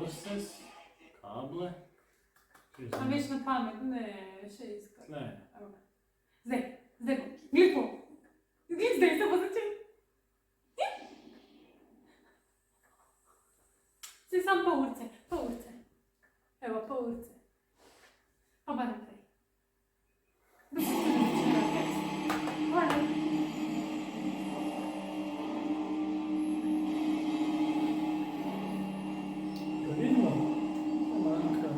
Forces, kable. A veš na pamet, ne, še iskati. Tle. Zdaj, glipo. Zdaj se bo začel. Zdaj sam pol urce. Evo, pol urce. Pa ba naprej. Da se ne začela tekst. Hvala. Da vidimo. Manjka.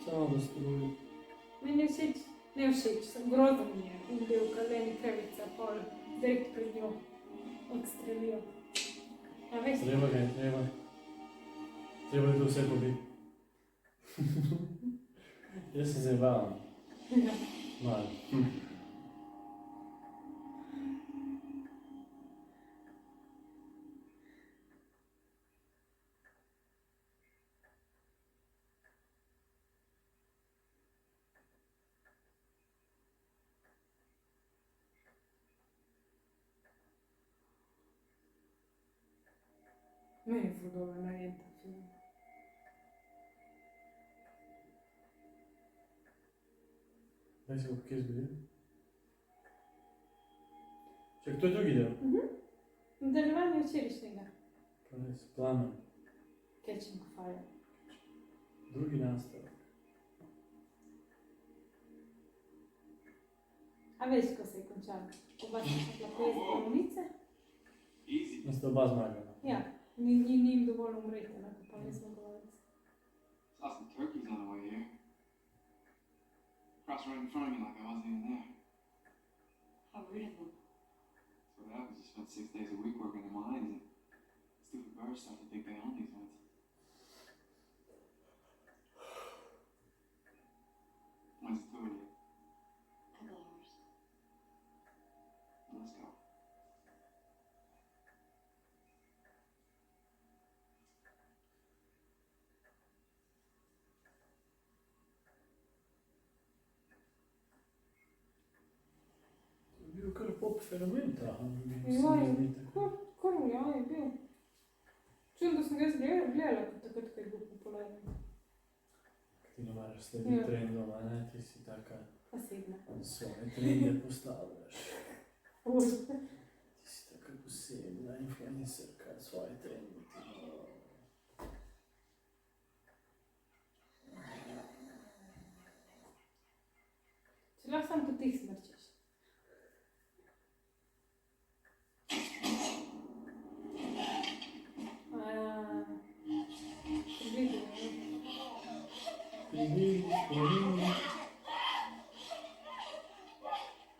Samo da struji. Meni je všeč, grozno mi je. In bil kaleni krevica, pol direkt pred njo odstrelijo. A veš? Treba ga je. Treba je to vse pobiti. Jaz se zdaj bavim. Ja. Malo. Meni je ful dobro narejen ta film. Daj se bo kje zgodil. Čak, to je drugi del. Nadaljevanje včerajšnjega. Pa res, plamen. Catching Fire. Drugi nastavek. A veš, ko se je končal? Oba sta šla pojesti bolnice? Da sta oba zmagala. Ja, ni jim dovolj umreti, enako pa nismo govorili. Saw some turkeys on the way here. Crossed right in front of me like I wasn't even there. How rude of them. So what happens, you spend 6 days a week working the mines and stupid birds start to think they own these ones. When's the tour yet? Couple hours. Let's go. To je bil kar pop fenomen ta. Kar ja, je bil. Čudno, da sem ga jaz gledala, takrat, ko je bil popularen. Ti ne maraš slediti trendom, a ne? Ti si taka Posebna. svoje trende postavljaš. Ti si taka posebna influencerka, svoje trende. Če lahko sam po tih smrčiš. Prigidi, prigidi.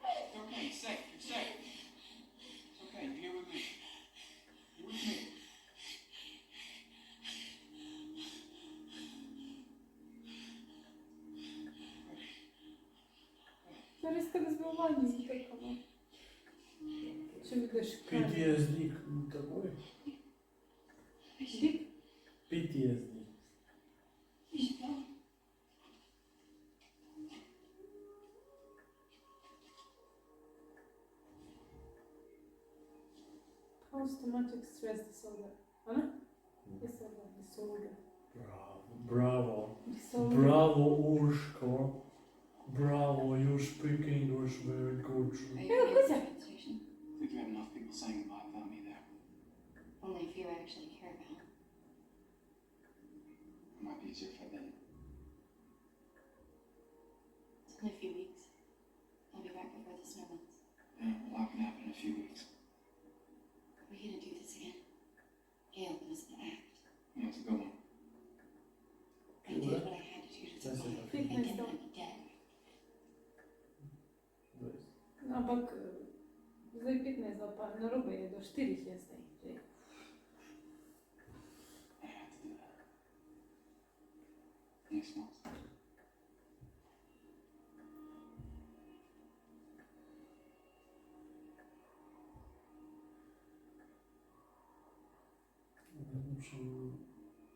It's okay, you're safe, you're safe. It's okay, you're here with me. You're with me. To je res kot da zbavljanje z trkama. Če vidiš kaj. PTSD, takoj. Ždik? PTSD. Post-traumatic stress disorder. A ne? Disorder. Bravo. Disorder. Bravo, Urško. Bravo, you're speaking English very good. Evo, kuća. I think you have enough people saying goodbye without me there. Only if you actually care about him. It might be easier if I didn't. It's only a few weeks. I'll be back before the snow melts. Yeah, a lot can happen in a few weeks. Are we gonna do this again? Gail, it was an act. Yeah, it's a good one. I did what I had to do to That's survive. it. And then I'm dead. Ampak zdaj 15, pa narobe je, do 4 je zdaj. Že. I had to do that. Next month.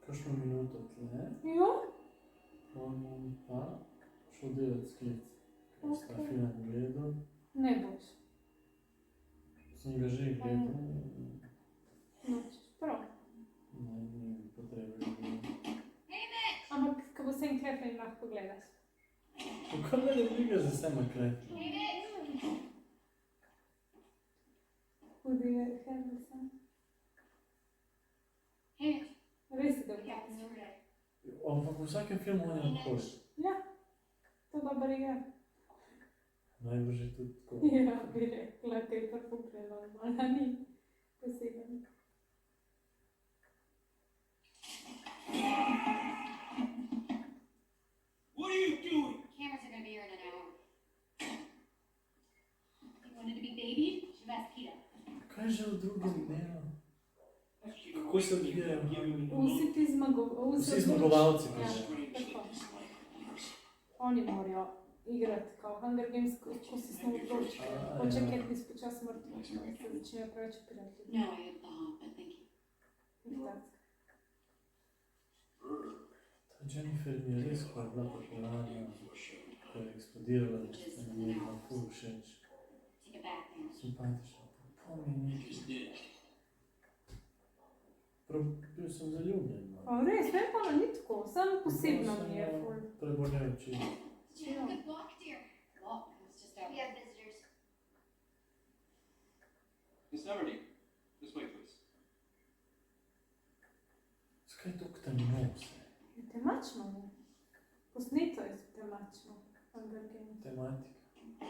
Kakšno minuto tle. Jo? Pa, šel delati sklic. Ker sta Ok. film gledal. Ne boš. Sem ga že gledal. Nočeš, prav. Ne, ni potrebe gledati. Ampak, ko bo sem klefen, lahko gledaš. Kako me ne briga za vse maklet? Hudi je Henderson. Hey, Res je dobro. yeah, it's today. Ampak v vsakem filmu on je tako. Ja, to dobro je. Najbrž je tudi tako. Ja, bi rekla, te je prvo prenormalna, ni poseben. What are you doing? Cameras are gonna be here in an hour. You wanted to be babied? You should ask Peter. Kaj že v drugem dnevu? That's you Kako se odvijajo? Vsi ti Vsi zmagovalci, Ja, tako. Oni morajo igrati kao Hunger Games, ko si smo odločili. A, Hoče ja. Katniss počasi mrtva, se začnejo preveč opirati. No, I have the hump, but thank you. Diktatska. Ta Jennifer mi je res koja bila popularna, ko je eksplodirala, mi je bila ful všeč. Take a bath there. Simpatična. Pa mi je nekaj. Just did. Prav bil sem zaljubljen. No. Pa res, ne pa ni tako, samo posebno mi je ful. Prebolel oči. Did you have a good walk, dear? Walk? It was just out. We have visitors. Miss Everdeen, this way, please. Zakaj toliko temno vse? Temačno je. Posneto je temačno. Hunger Games. Tematika.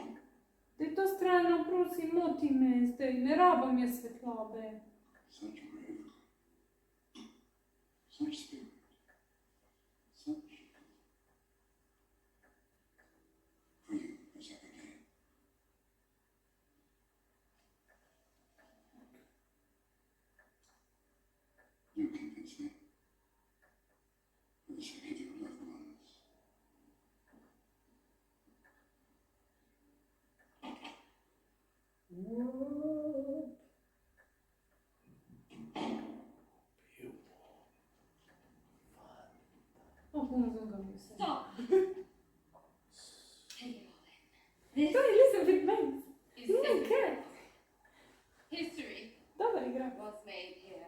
Daj to strano, prosim, moti me zdaj, ne rabam jaz svetlobe. Such bravery, such spirit, such. For you, Miss Everdeen. You convince me. For the sake of your loved ones. What? O, bom zungam se. Stop! Take it all in. To je Elizabeth Banks. This No, is cat. history Dobar igra. was made here.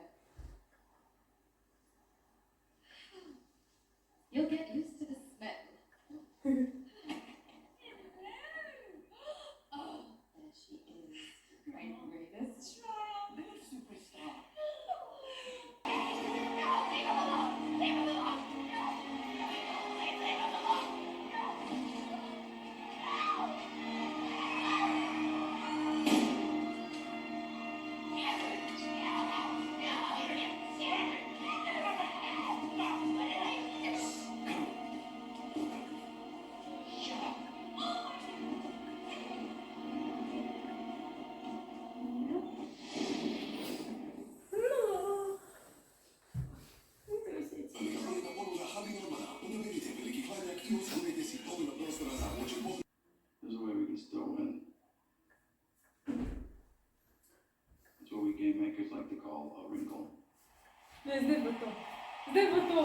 You'll get used to the smell. Oh, there she is. My greatest child. Little superstar. No. Mi se všeč. There's a way we can still win. It's what we game makers like to call a wrinkle. Ne, zdaj bo to. Zdaj bo to.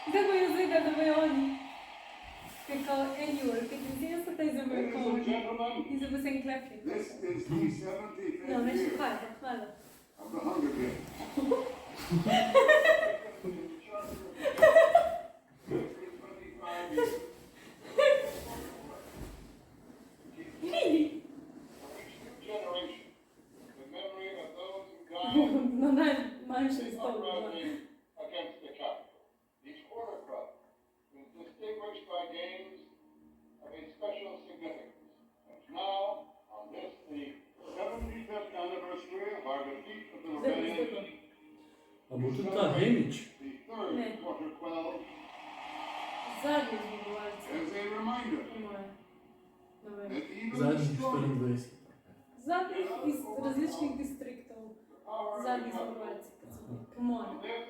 Zdaj bo jo zdaj, da bojo oni. Kaj kao annual, 75 je za bojo kao oni. In zdaj bo se en klepli. This is the 75th No, ne še year kaj, pa hvala. of the Hunger Games. Vidi. Generation, the memory of those who died Na najmanjšem stolu. uprising against the capital. Each quarter club is distinguished by games of a special significance. And now, on this, the 75th anniversary of our defeat of the Zdaj bo, zdaj bo. rebellion, A bo tudi ta Hemič? the third Ne. quarter quell, Zadnji zmagovalci. as a reminder Po moje. Ne vem. that even the Zadnjih strongest 24. Zadnjih iz različnih distriktov. power Zadnji of the zmagovalci. Po On moje. this,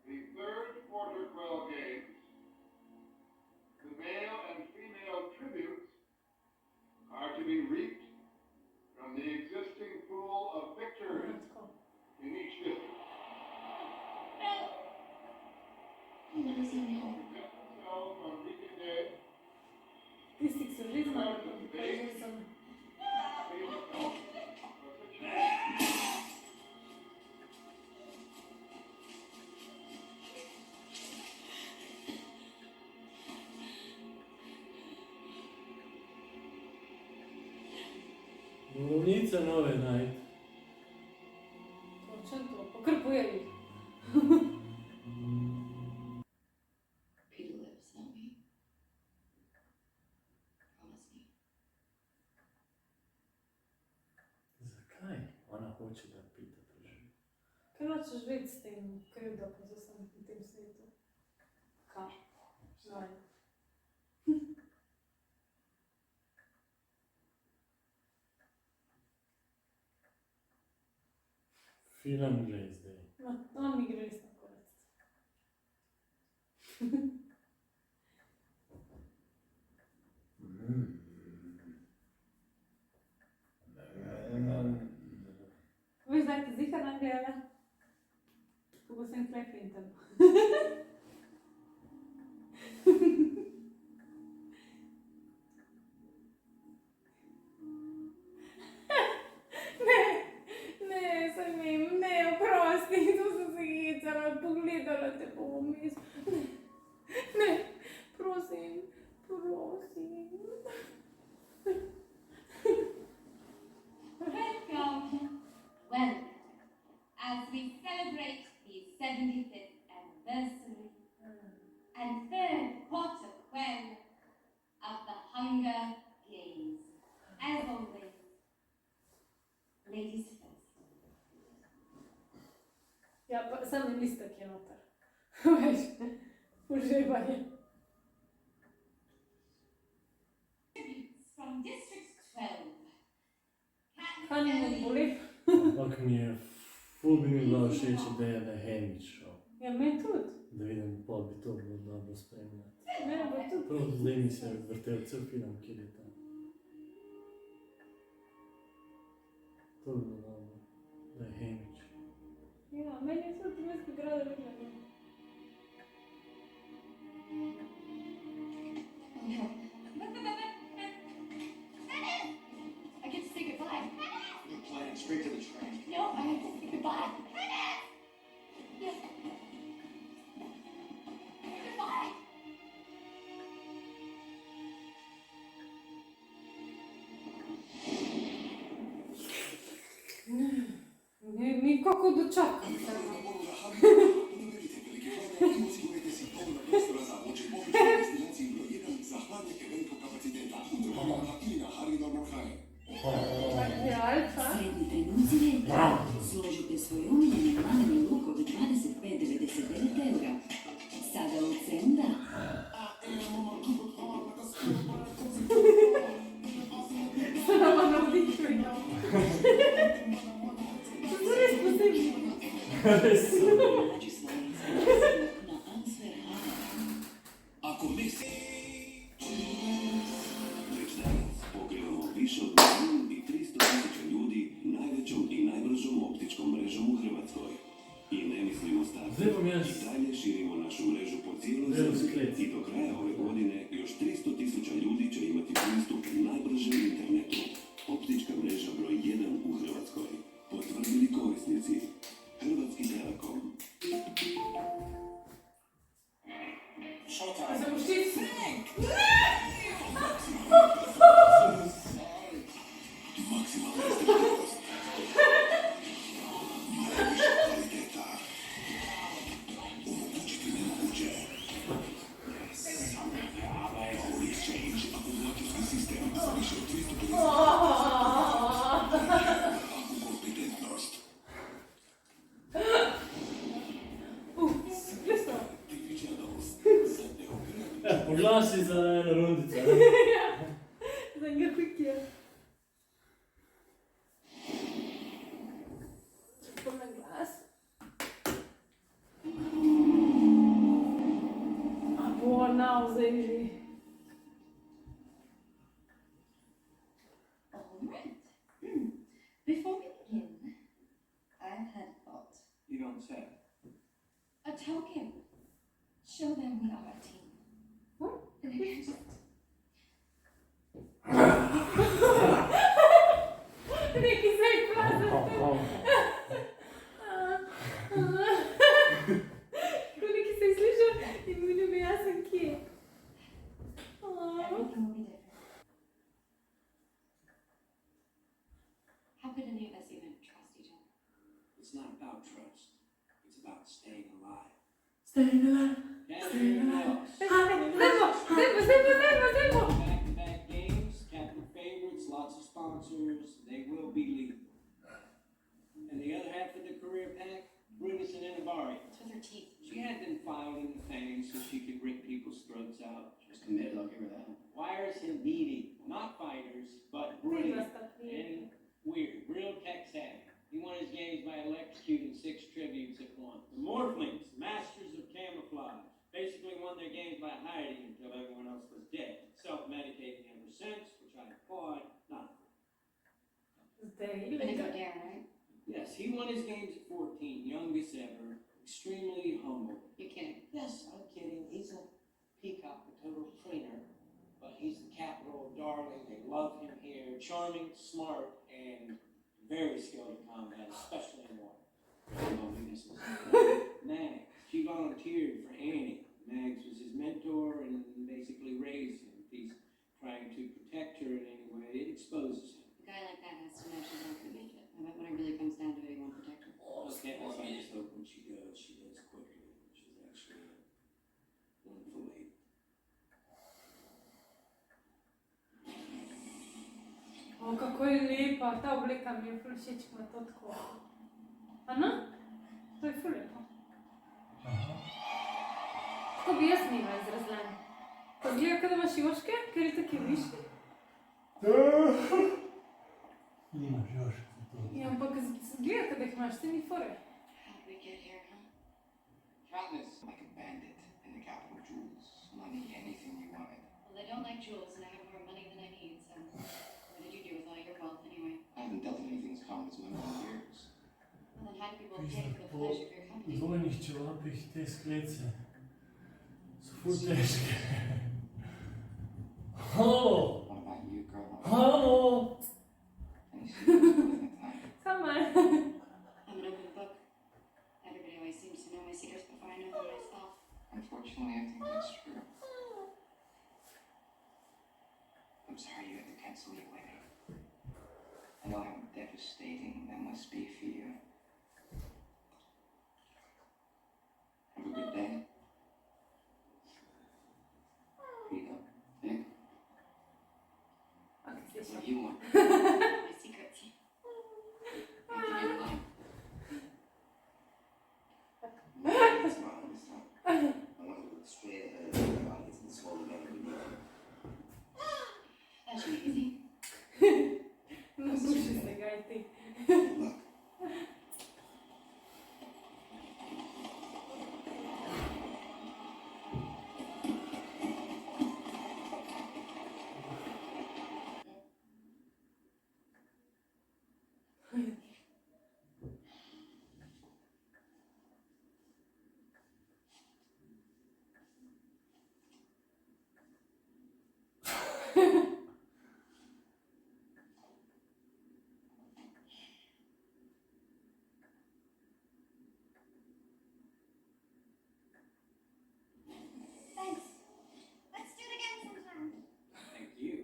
the third quarter quell games, the male and female tributes are to be reaped from the existing pool of victors Tako. in each district. What does that mean? Prevent themselves from že znala, pokazala sem. Borovnice nove najti. Točno to, pa kar pojedi. Peter lives, not me. Promise me. Zakaj? Ona hoče, da Pita preživi. Kaj nočeš vedeti s tem krivdo, pa za sem v tem svetu? Kaj? Naj. Film gre zdaj. No, on mi gre res na korist. Veš, zdaj ti zihar nam gleda? Ko bo sem klepi in tam. Ne, sem jim, ne, oprosti, tu sem se hecala, pogledala te bom vmes. Ne, prosim, prosim. Welcome. Well, as we celebrate the 75th anniversary and third quarter quell of the Hunger Games, as always, ladies first. Ja, pa sam listek je noter. Veš, uživanje. Tributes from District 12. Honeymoon bo lep. Ampak mi je ful bi mi bila všeč ideja, da je Hamish šel. Ja, meni tudi. Da vidim, pol bi to bilo dobro spremljati. Meni bo tudi. Prav zdaj mi se je vrtel cel film, kjer je tam. To bi bilo dobro, da je Hamish. Ja, meni je tudi, jaz bi grada videla. I get to say goodbye. Good plan. Straight to the train. No, I have to say goodbye. Yes. Goodbye. Nikako dočakam se. Materialca. Srednji trenuci leta. Složite svoj omiljeni plavni luk od 25,99 €. Sada u cenda. Sama navdihujem. To so res posebni. Res so. Nađi svoje izglede na Answer Hub. Ako misli, već danas pokrivamo više od 1.300.000 ljudi najvećom i najbržom optičkom mrežom u Hrvatskoj. I ne mislimo stati. Zdaj bom jaz I dalje širimo našu mrežu po cijeloj Zdaj zemlji. sklet. I do kraja ove godine još 300.000 ljudi će imati pristup najbržem internetu. Optička mreža broj 1 u Hrvatskoj. Potvrdili korisnici. Hrvatski Telekom. A se boš ti... Maksimalna izdržljivost. Najviša kvaliteta. Omogućiti nemoguće. Power Exchange, akumulatorski sistem za više od 350 kompetentnost. Spisno. Digitalnost. Zadnje ograničenje. Ja, poglasi za eno rundico. Za enega pikija. Čakam na glas. A bo now zdaj že. All right. Before we begin, I've had a thought. You don't say. A token. Show them we are a team. What? And I can just It's not about trust. It's about staying alive. Staying alive. Captain Mouse. Zebo! Back-to-back games, captain favorites, lots of sponsors. They will be legal. And the other half of the career pack, Brutus and Enivari. What's with her teeth? She had them filed in the fangs so she could rip people's throats out. She was committed, I'll give her that. Wires and beating, not fighters, but Zebo brilliant sta qui. and weird. Real tech savvy. He won his games by electrocuting 6 tributes at once. The Morphlings, masters of camouflage, basically won their games by hiding until everyone else was dead. Self-medicating ever since, which I applaud, not. Zdej, Gonna go down, right? Yes, he won his games at 14, youngest ever, extremely humble. You're kidding. Yes, I'm kidding. He's a peacock, a total tweener, but he's the capital of Darling. They love him here. Charming, smart, and very skilled in combat, especially in war. No weaknesses. Mags. She volunteered for Annie. Mags was his mentor and basically raised him. If he's trying to protect her in any way, it exposes him. A guy like that has to know she's not gonna make it. I bet when it really comes down to it, he won't protect her. Okay, I just hope when she goes quickly. She's actually a wonderful lady. O, kako je lepa, ta obleka mi je ful všeč, ko ima to tako. A ne? To je ful lepo. Aha. Tako bi jaz imela izrazljen. Pa zgleda, kot da imaš joške, ker je taki viški. Nimaš još za to. Ja, ampak zgleda, kot da jih imaš, se ni fore. How did we get here, huh? Katniss, like a bandit in the capital jewels. Money, anything you wanted. Well, they don't like jewels, and I have more money than I need, so what did you do with all your wealth anyway? I haven't dealt in anything as common as money in years. Well, then how do people Pisno pay for the po pleasure of your company? dvojnih čevapih te sklece so ful težke. Halo! What about you, girl? Halo! Any secrets within the time? Sama. I'm an open book. Everybody always seems to know my secrets before I know them myself. Unfortunately, I think that's true. I'm sorry you had to cancel your wedding. I know how devastating that must be for you. Have a good day. Here you go. Nick, Ok, si what še. do you want? My secrets. Anything you like. It's not this time. I want to look straight ahead of the audience and swallow the gun we need. That should be easy. No sluši se ga, ti. Good luck. Thanks. Let's do it again sometime. Thank you.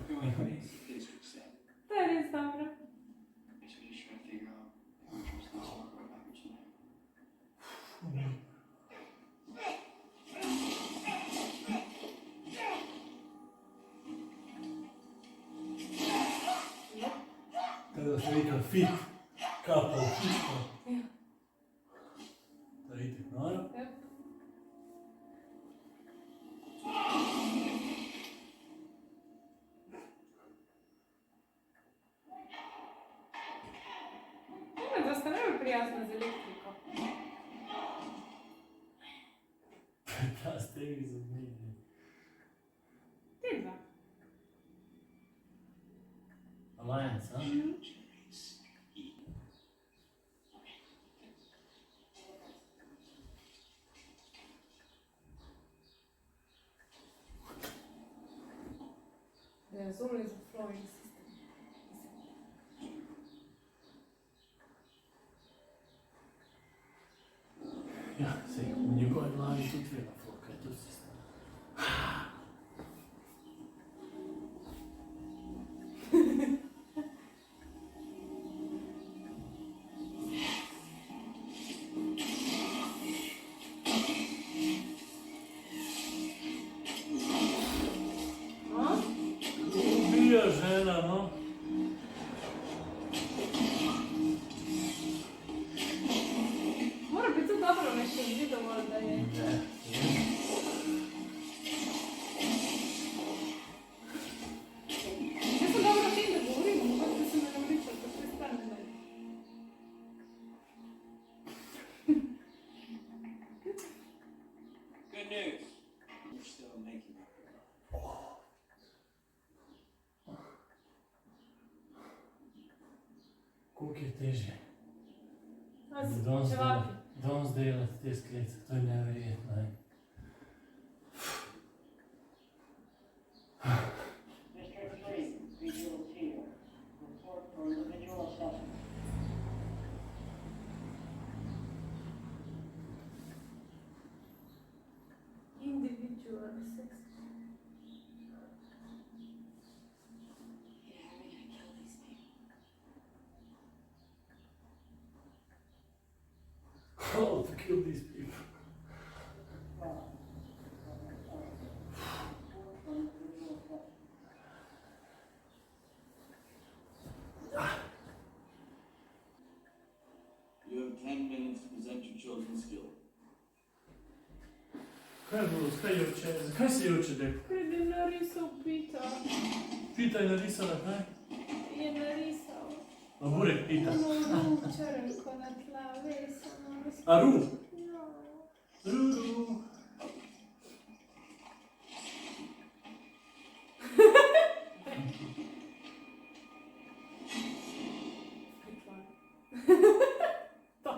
Going to Basic District 7. To je res dobro. I should just try to figure out which was the smoker or package tonight. Kada se rekel fit, kapa v hiško. Ja. To je itek noro. Yep. Ima dosta najbolj prijazna z elektriko. Ta stegi za meni. Ti dva. Alliance, a? There's always a flooring system. Ja, sej, v njegovi glavi tudi treba flokaj, to se stane. Koja žena, no? Mora biti to dobro nešto vidimo da je. Ne. Ja sam dobro tim da govorim, kako da se me ne priča, to sve strane da je. Good news. We're still making it. Koliko je teže? Čevapi. Danes delati te sklece, to je neverjetno. District 3, Regional Team. Report for individual assessment. Individual sex. Yeah, how are we gonna kill these people? How to kill these people? You have 10 minutes to present your chosen skill. Kaj je bilo, zakaj si juče dekal? Ker je narisal pita. Pita je narisala, kaj? Je narisal. A burek pita. Ono črnko na tla, veš, ono. A ru? Ja. Ru. To.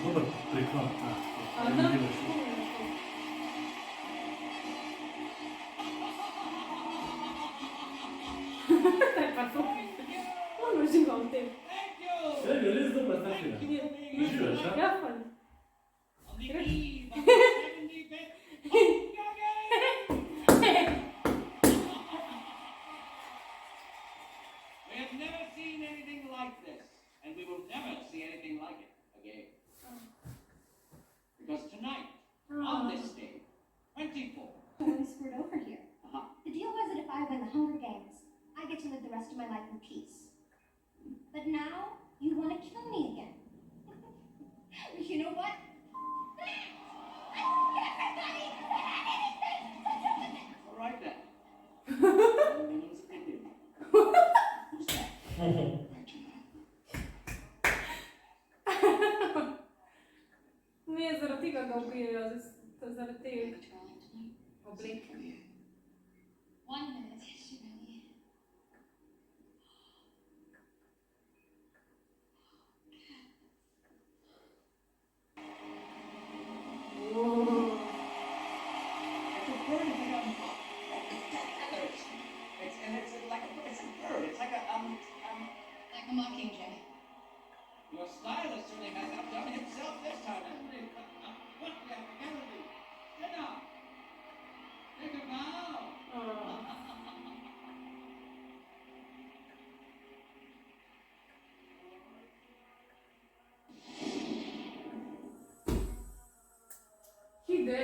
Dobar priklad. Aha. Taj parfum. On uživa u tebi. Serio, res dobar takvina. Uživaš, a? Ja, pa. On the eve of the 75th We have never seen anything like this, and we will never see anything like it again. Because tonight, on this day, 24. Totally screwed over here. Uh-huh. The deal was that if I win the Hunger Games, I get to live the rest of my life in peace. But now, you want to kill me again. You know what? All right then. What is it they do? Who's that? Nije zaradi tega ga ubijajo, zaradi tega obleke. 1 minute, Shirley. It's a bird made of feathers. It's like a bird. It's like Like a mockingjay. your stylist certainly has outdone himself this time, hasn't he? What the penalty? Sit down. Take a bow. Ide.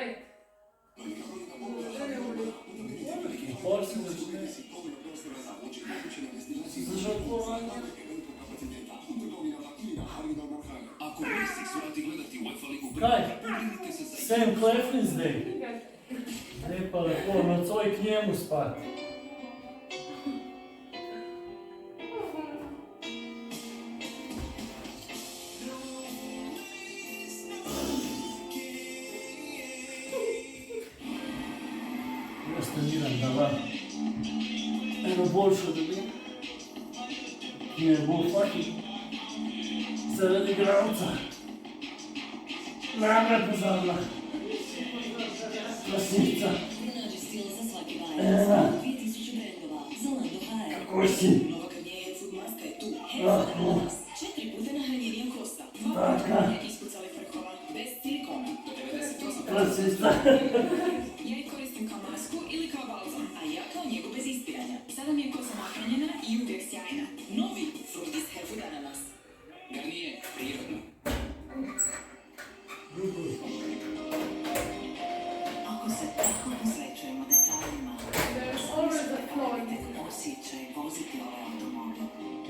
Por se začne. Zažrtvovanje. Kaj? Sam Claflin zdaj. Ne pa lepo, nocoj k njemu spati. Jaz treniram, da vam eno boljšo dobim, ki je bolj fucking zaradi igralca. Najbolj pozabila. Lasnica. Pronađi stil za svaki vibe. Eva. 2000 brendova. Zalando HR. Kako si? Nova Garnier Food Maska je tu. Head for the Plus. 4 puta nahranjenija kosta. 2 Taka. puta ispucali frkova. Bez silikona. Do 98%. Lasnica. Ja ih koristim kao masku ili kao balzam, a ja kao njegu bez ispiranja. Sada mi je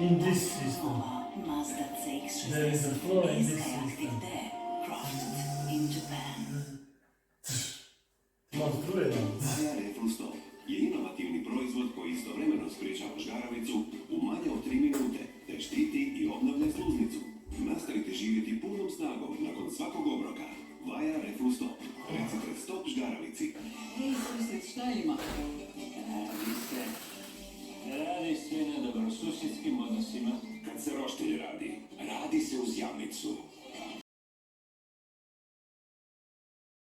In this system. Mazda There is a flaw in CX-60 this is character system. there, crafted in Japan. Monstruje nam. Vaja Reflustop je inovativni proizvod koji istovremeno sprječava žgaravicu u manje od 3 minute, te štiti i obnavlja sluznicu. Nastavite živjeti punom snagom nakon svakog obroka. Vaja Reflustop. Recite stop žgaravici. Hej, susjed, šta ima? Radi se na dobrosusjedskim odnosima. Kad se roštilj radi, radi se uz Jamnicu.